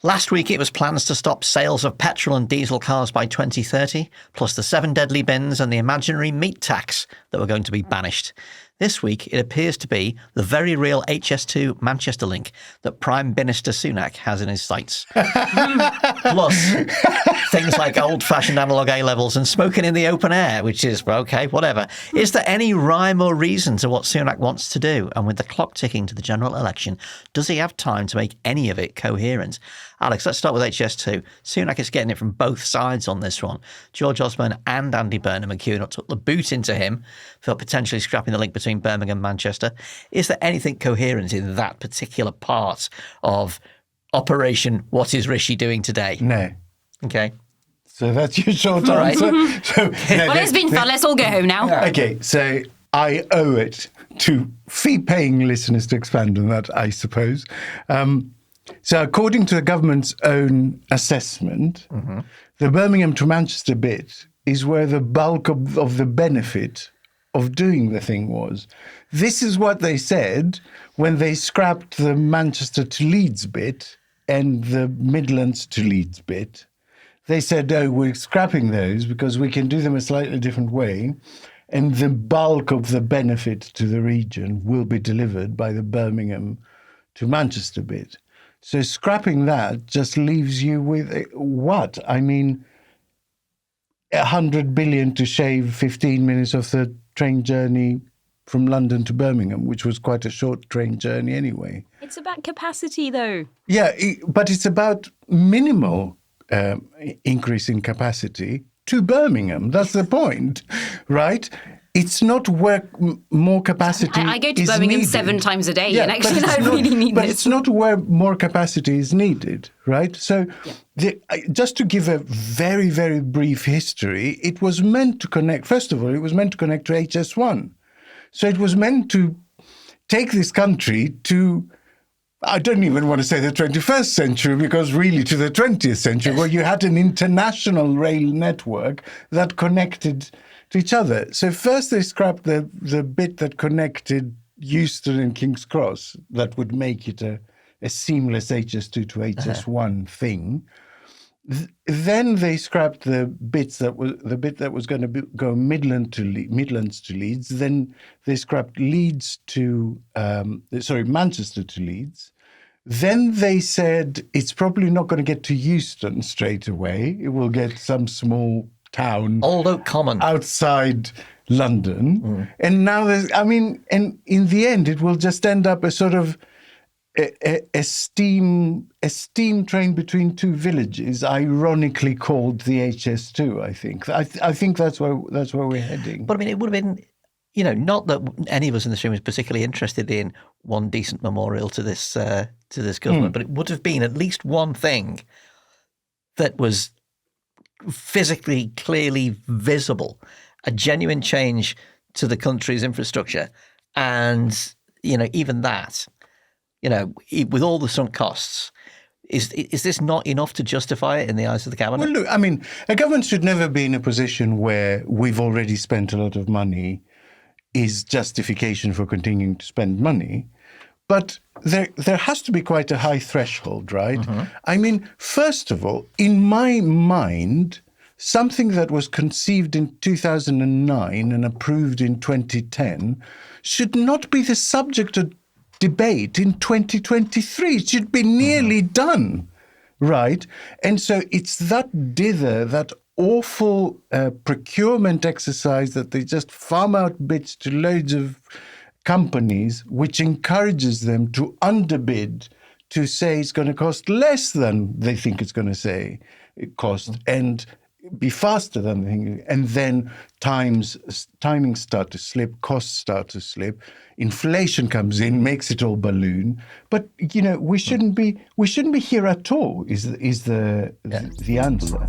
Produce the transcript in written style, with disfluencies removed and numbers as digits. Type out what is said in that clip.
Last week, it was plans to stop sales of petrol and diesel cars by 2030, plus the 7 deadly bins and the imaginary meat tax that were going to be banished. This week, it appears to be the very real HS2 Manchester link that Prime Minister Sunak has in his sights. Plus, things like old-fashioned analogue A-levels and smoking in the open air, which is, well, OK, whatever. Is there any rhyme or reason to what Sunak wants to do? And with the clock ticking to the general election, does he have time to make any of it coherent? Alex, let's start with HS2. Sunak is getting it from both sides on this one. George Osborne and Andy Burnham are queuing up to put the boot into him for potentially scrapping the link between Birmingham and Manchester. Is there anything coherent in that particular part of Operation What is Rishi Doing Today? No. Okay. So that's your short answer. Right. Well, it's been fun. Let's all go home now. Okay, so I owe it to fee-paying listeners to expand on that, I suppose. So according to the government's own assessment, the Birmingham to Manchester bit is where the bulk of the benefit of doing the thing was. This is what they said when they scrapped the Manchester to Leeds bit and the Midlands to Leeds bit. They said, oh, we're scrapping those because we can do them a slightly different way. And the bulk of the benefit to the region will be delivered by the Birmingham to Manchester bit. So scrapping that just leaves you with what? I mean, 100 billion to shave 15 minutes of the train journey from London to Birmingham, which was quite a short train journey anyway. It's about capacity, though. Yeah, but it's about minimal increase in capacity to Birmingham. That's the point, right? It's not where more capacity I go to is Birmingham needed. 7 times a day, Yeah, and actually but I it's really need But this. it's not where more capacity is needed, right? So just to give a very, very brief history, it was meant to connect, first of all, it was meant to connect to HS1. So it was meant to take this country to, I don't even want to say the 21st century, because really to the 20th century, where you had an international rail network that connected to each other. So first they scrapped the bit that connected Euston and King's Cross that would make it a seamless HS2 to HS1 thing. Then they scrapped the bit that was going to go Midlands to Leeds. Then they scrapped Manchester to Leeds. Then they said it's probably not going to get to Euston straight away. It will get some small town, Old Oak Common, outside London. And now and in the end, it will just end up a sort of a steam train between two villages, ironically called the HS2. I think. I think that's where we're heading. But I mean, it would have been, not that any of us in this room is particularly interested in one decent memorial to this government, but it would have been at least one thing that was physically, clearly visible, a genuine change to the country's infrastructure. And, even that, with all the sunk costs, is this not enough to justify it in the eyes of the cabinet? Well, look, I mean, a government should never be in a position where we've already spent a lot of money is justification for continuing to spend money. But there has to be quite a high threshold, right? I mean, first of all, in my mind, something that was conceived in 2009 and approved in 2010 should not be the subject of debate in 2023. It should be nearly done, right? And so it's that dither, that awful procurement exercise that they just farm out bits to loads of companies, which encourages them to underbid, to say it's going to cost less than they think it's going to say it cost, and be faster than they think. And then timings start to slip, costs start to slip, inflation comes in, makes it all balloon. But we shouldn't be here at all. Is the answer.